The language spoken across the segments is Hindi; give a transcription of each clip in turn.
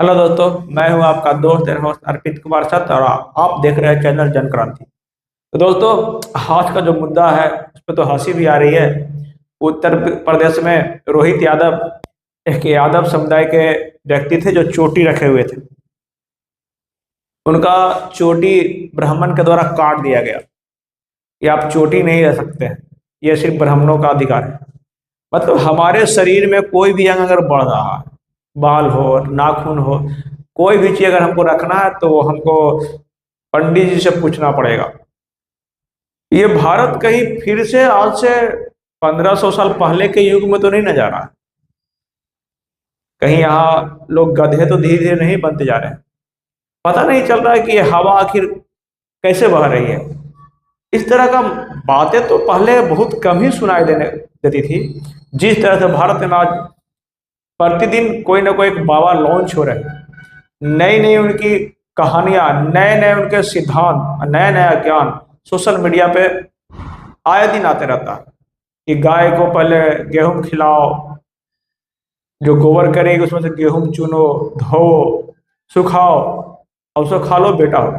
हेलो दोस्तों, मैं हूं आपका दोस्त एंड होस्ट अर्पित कुमार सत और आप देख रहे हैं चैनल जन क्रांति। तो दोस्तों, आज का जो मुद्दा है उस पर तो हंसी भी आ रही है। उत्तर प्रदेश में रोहित यादव एक यादव समुदाय के व्यक्ति थे जो चोटी रखे हुए थे। उनका चोटी ब्राह्मण के द्वारा काट दिया गया कि आप चोटी नहीं रह सकते हैं, ये सिर्फ ब्राह्मणों का अधिकार है। मतलब हमारे शरीर में कोई भी अंग अगर बढ़ रहा है, बाल हो, नाखून हो, कोई भी चीज अगर हमको रखना है तो वो हमको पंडित जी से पूछना पड़ेगा। ये भारत कहीं फिर से आज से 1500 साल पहले के युग में तो नहीं न जा रहा है। कहीं यहाँ लोग गधे तो धीरे धीरे नहीं बनते जा रहे हैं। पता नहीं चल रहा है कि ये हवा आखिर कैसे बह रही है। इस तरह का बातें तो पहले बहुत कम ही सुनाई देने देती थी। जिस तरह से भारत में आज प्रतिदिन कोई ना कोई एक बाबा लॉन्च हो रहे हैं, नई नई उनकी कहानियां, नए नए उनके सिद्धांत, नया नया ज्ञान सोशल मीडिया पे आए दिन आते रहता है कि गाय को पहले गेहूं खिलाओ, जो गोबर करेगी उसमें से गेहूं चुनो, धो, सुखाओ और उसको खा लो बेटा हो।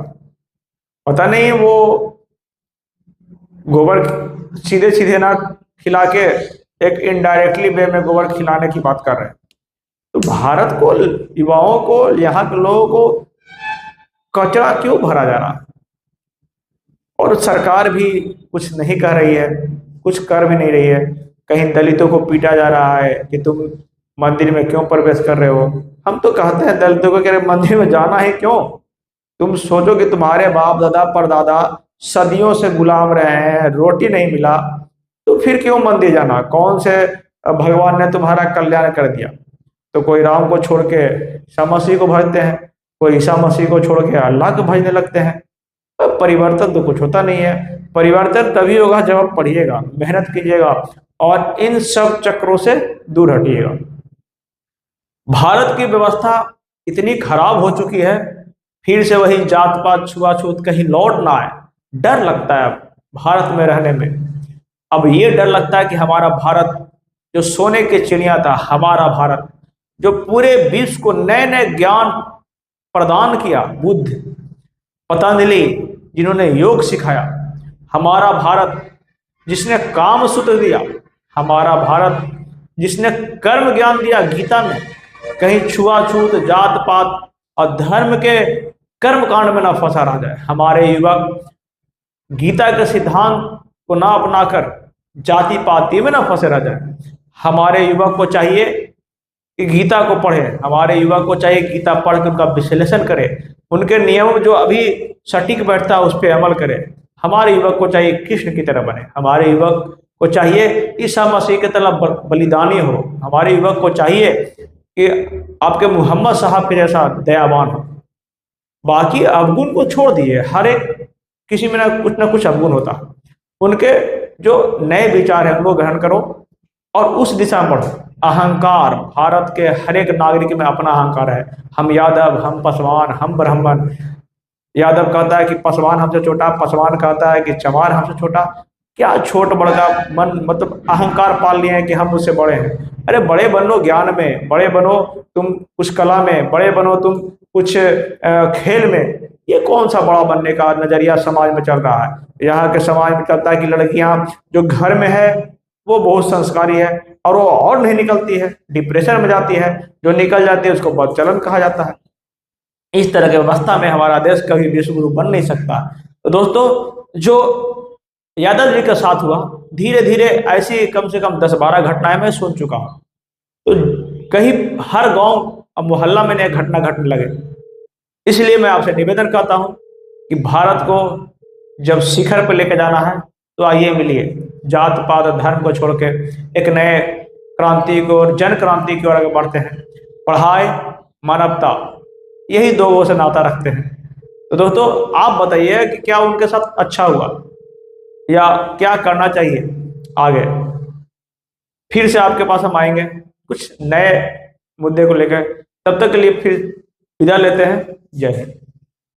पता नहीं वो गोबर सीधे सीधे ना खिला के एक इनडायरेक्टली वे में गोबर खिलाने की बात कर रहे हैं। तो भारत को, युवाओं को, यहाँ के लोगों को कचरा क्यों भरा जा रहा है? और सरकार भी कुछ नहीं कर रही है, कुछ कर भी नहीं रही है। कहीं दलितों को पीटा जा रहा है कि तुम मंदिर में क्यों प्रवेश कर रहे हो। हम तो कहते हैं दलितों को कि मंदिर में जाना है क्यों? तुम सोचो कि तुम्हारे बाप दादा परदादा सदियों से गुलाम रहे हैं, रोटी नहीं मिला, तो फिर क्यों मंदिर जाना? कौन से भगवान ने तुम्हारा कल्याण कर दिया? तो कोई राम को छोड़ के ईसा मसीह को भजते हैं, कोई ईसा मसीह को छोड़ के अल्लाह को भजने लगते हैं। परिवर्तन तो कुछ होता नहीं है। परिवर्तन तभी होगा जब आप पढ़िएगा, मेहनत कीजिएगा और इन सब चक्रों से दूर हटिएगा। भारत की व्यवस्था इतनी खराब हो चुकी है, फिर से वही जात पात छुआछूत कहीं लौट ना आए, डर लगता है अब भारत में रहने में। अब ये डर लगता है कि हमारा भारत जो सोने के चिड़िया था, हमारा भारत जो पूरे विश्व को नए नए ज्ञान प्रदान किया, बुद्ध, पतंजलि जिन्होंने योग सिखाया, हमारा भारत जिसने काम सूत्र दिया, हमारा भारत जिसने कर्म ज्ञान दिया गीता में, कहीं छुआछूत, जात पात और धर्म के कर्म कांड में ना फंसा रह जाए। हमारे युवक गीता के सिद्धांत को ना अपनाकर जाति पाति में ना फंसे रह जाए। हमारे युवक को चाहिए कि गीता को पढ़े, हमारे युवक को चाहिए गीता पढ़ के उनका विश्लेषण करे, उनके नियम जो अभी सटीक बैठता है उस पर अमल करे। हमारे युवक को चाहिए कृष्ण की तरह बने, हमारे युवक को चाहिए ईसा मसीह की तरह बलिदानी हो, हमारे युवक को चाहिए कि आपके मोहम्मद साहब के जैसा दयावान हो। बाकी अवगुण को छोड़ दिए, हर एक किसी में ना कुछ अवगुण होता है। उनके जो नए विचार है उनको ग्रहण करो और उस दिशा में बढ़ो। अहंकार, भारत के हर एक नागरिक में अपना अहंकार है। हम यादव, हम पासवान, हम ब्राह्मण। यादव कहता है कि पासवान हमसे छोटा, पासवान कहता है कि चमार हमसे छोटा। क्या छोट बड़ का मन, मतलब अहंकार पाल लिए हैं कि हम उससे बड़े हैं। अरे बड़े बनो ज्ञान में, बड़े बनो तुम कुछ कला में, बड़े बनो तुम कुछ खेल में। ये कौन सा बड़ा बनने का नजरिया समाज में चल रहा है? यहाँ के समाज में चलता है कि लड़कियां जो घर में है वो बहुत संस्कारी है और वो और नहीं निकलती है, डिप्रेशन में जाती है, जो निकल जाती है उसको बदचलन कहा जाता है। इस तरह की व्यवस्था में हमारा देश कभी विश्वगुरु बन नहीं सकता। तो दोस्तों, जो यादव जी के साथ हुआ, धीरे धीरे ऐसी कम से कम 10-12 घटनाएं मैं सुन चुका हूँ। तो कहीं हर गांव अब मोहल्ला में नया घटना घटने लगे। इसलिए मैं आपसे निवेदन करता हूं कि भारत को जब शिखर पर लेकर जाना है तो आइए मिलिए, जात पात धर्म को छोड़ के एक नए क्रांति को, जन क्रांति की ओर आगे बढ़ते हैं। पढ़ाई, मानवता, यही दो वो से नाता रखते हैं। तो दोस्तों, आप बताइए कि क्या उनके साथ अच्छा हुआ या क्या करना चाहिए आगे। फिर से आपके पास हम आएंगे कुछ नए मुद्दे को लेकर। तब तक के लिए फिर विदा लेते हैं। जय हिंद।